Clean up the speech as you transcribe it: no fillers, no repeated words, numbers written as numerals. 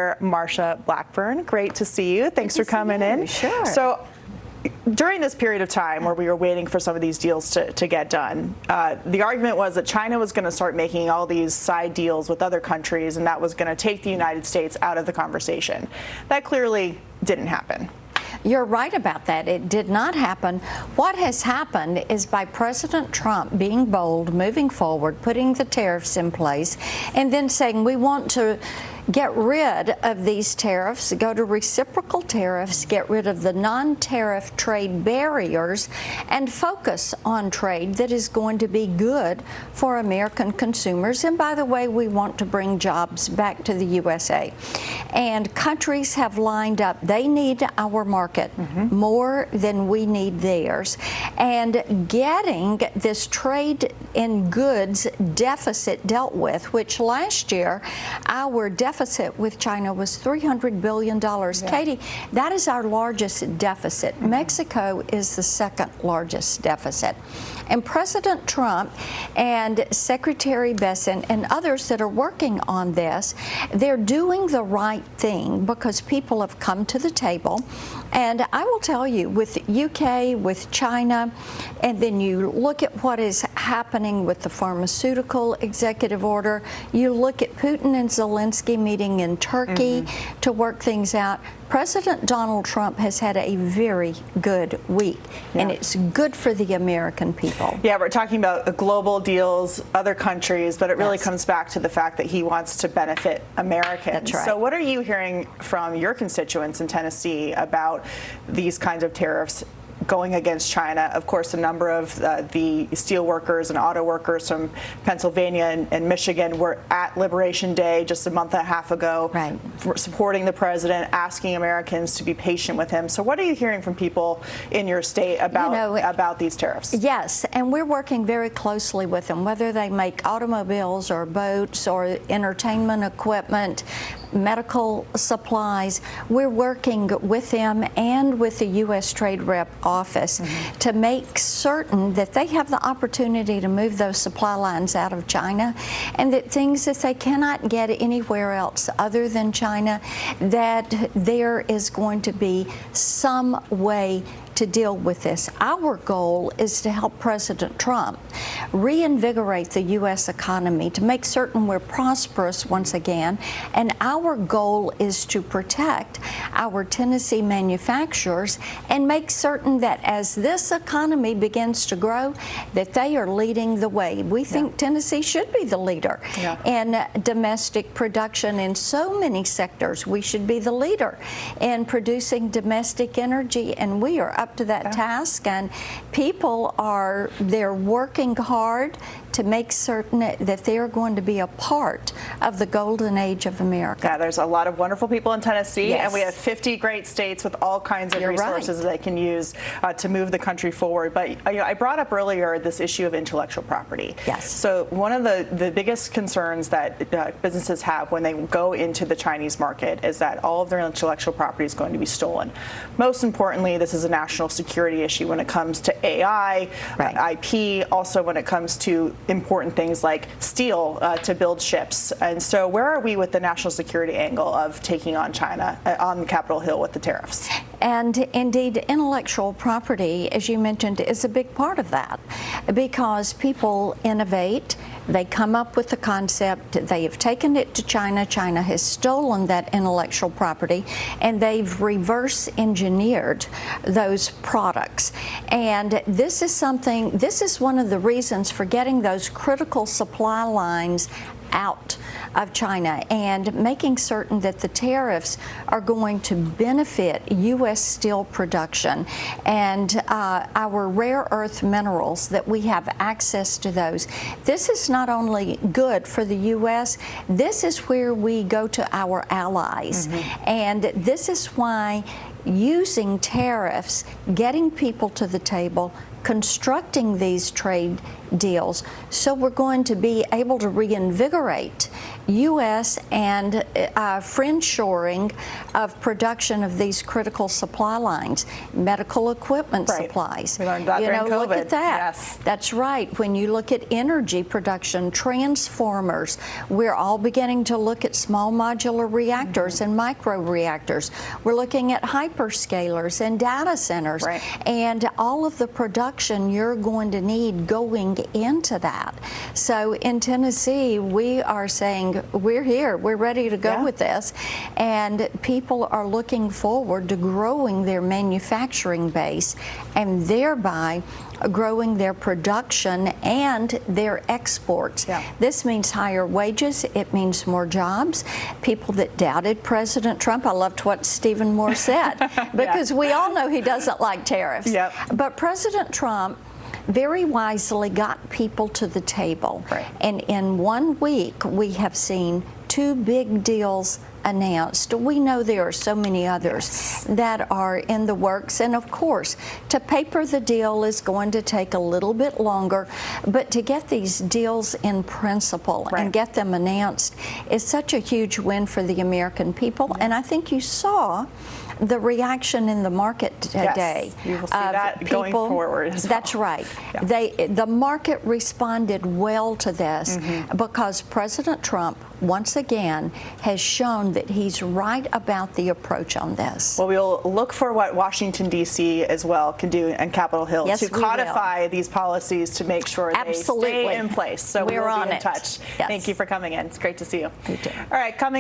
Senator Marsha Blackburn. Great to see you. Thanks for coming in. Sure. So, during this period of time where we were waiting for some of these deals to get done, the argument was that China was going to start making all these side deals with other countries, and that was going to take the United States out of the conversation. That clearly didn't happen. You're right about that. It did not happen. What has happened is by President Trump being bold, moving forward, putting the tariffs in place, and then saying we want to get rid of these tariffs, go to reciprocal tariffs, get rid of the non-tariff trade barriers, and focus on trade that is going to be good for American consumers. And by the way, we want to bring jobs back to the USA. And countries have lined up. They need our market more than we need theirs. And getting this trade in goods deficit dealt with, which last year our deficit with China was $300 billion. Yeah. Katie, that is our largest deficit. Mexico is the second largest deficit. And President Trump and Secretary Besson and others that are working on this, they're doing the right thing because people have come to the table. And I will tell you, with UK, with China, and then you look at what is happening with the pharmaceutical executive order, you look at Putin and Zelensky meeting in Turkey to work things out. President Donald Trump has had a very good week, and it's good for the American people. Yeah, we're talking about global deals, other countries, but it really comes back to the fact that he wants to benefit Americans. That's right. So what are you hearing from your constituents in Tennessee about these kinds of tariffs going against China? Of course, a number of the steel workers and auto workers from Pennsylvania and Michigan were at Liberation Day just a month and a half ago, supporting the president, asking Americans to be patient with him. So what are you hearing from people in your state about these tariffs? Yes, and we're working very closely with them, whether they make automobiles or boats or entertainment equipment, medical supplies. We're working with them and with the U.S. Trade Rep office to make certain that they have the opportunity to move those supply lines out of China, and that things that they cannot get anywhere else other than China, that there is going to be some way to deal with this. Our goal is to help President Trump reinvigorate the U.S. economy, to make certain we're prosperous once again, and our goal is to protect our Tennessee manufacturers and make certain that as this economy begins to grow, that they are leading the way. We think Tennessee should be the leader in domestic production in so many sectors. We should be the leader in producing domestic energy, and we are up to that task, and people they're working hard to make certain that they are going to be a part of the golden age of America. Yeah, there's a lot of wonderful people in Tennessee, and we have 50 great states with all kinds of resources that they can use to move the country forward. But I brought up earlier this issue of intellectual property. Yes. So one of the biggest concerns that businesses have when they go into the Chinese market is that all of their intellectual property is going to be stolen. Most importantly, this is a national security issue when it comes to AI, IP, also when it comes to important things like steel to build ships. And so where are we with the national security angle of taking on China on Capitol Hill with the tariffs? And indeed, intellectual property, as you mentioned, is a big part of that, because people innovate, they come up with the concept, they have taken it to China, China has stolen that intellectual property, and they've reverse engineered those products. And this is one of the reasons for getting those critical supply lines out of China and making certain that the tariffs are going to benefit U.S. steel production and our rare earth minerals, that we have access to those. This is not only good for the U.S., this is where we go to our allies. And this is why using tariffs, getting people to the table, constructing these trade deals. So we're going to be able to reinvigorate U.S. and friendshoring of production of these critical supply lines, medical equipment supplies. We learned that during COVID. Look at that. Yes. That's right. When you look at energy production, transformers, we're all beginning to look at small modular reactors and micro reactors. We're looking at hyperscalers and data centers, and all of the production you're going to need going into that. So in Tennessee, we are saying we're here, we're ready to go with this, and people are looking forward to growing their manufacturing base and thereby growing their production and their exports. This means higher wages, it means more jobs. People that doubted President Trump, I loved what Stephen Moore said, because we all know he doesn't like tariffs. But President Trump very wisely got people to the table. And in 1 week, we have seen 2 big deals announced. We know there are so many others that are in the works, and of course, to paper the deal is going to take a little bit longer, but to get these deals in principle and get them announced is such a huge win for the American people. And I think you saw the reaction in the market today. You will see that going forward as well. That's right. The market responded well to this because President Trump, once again, has shown that he's right about the approach on this. Well, we'll look for what Washington, D.C. as well can do and Capitol Hill to codify these policies to make sure they stay in place. So we're on in touch. Thank you for coming in. It's great to see you. You too. All right, coming up.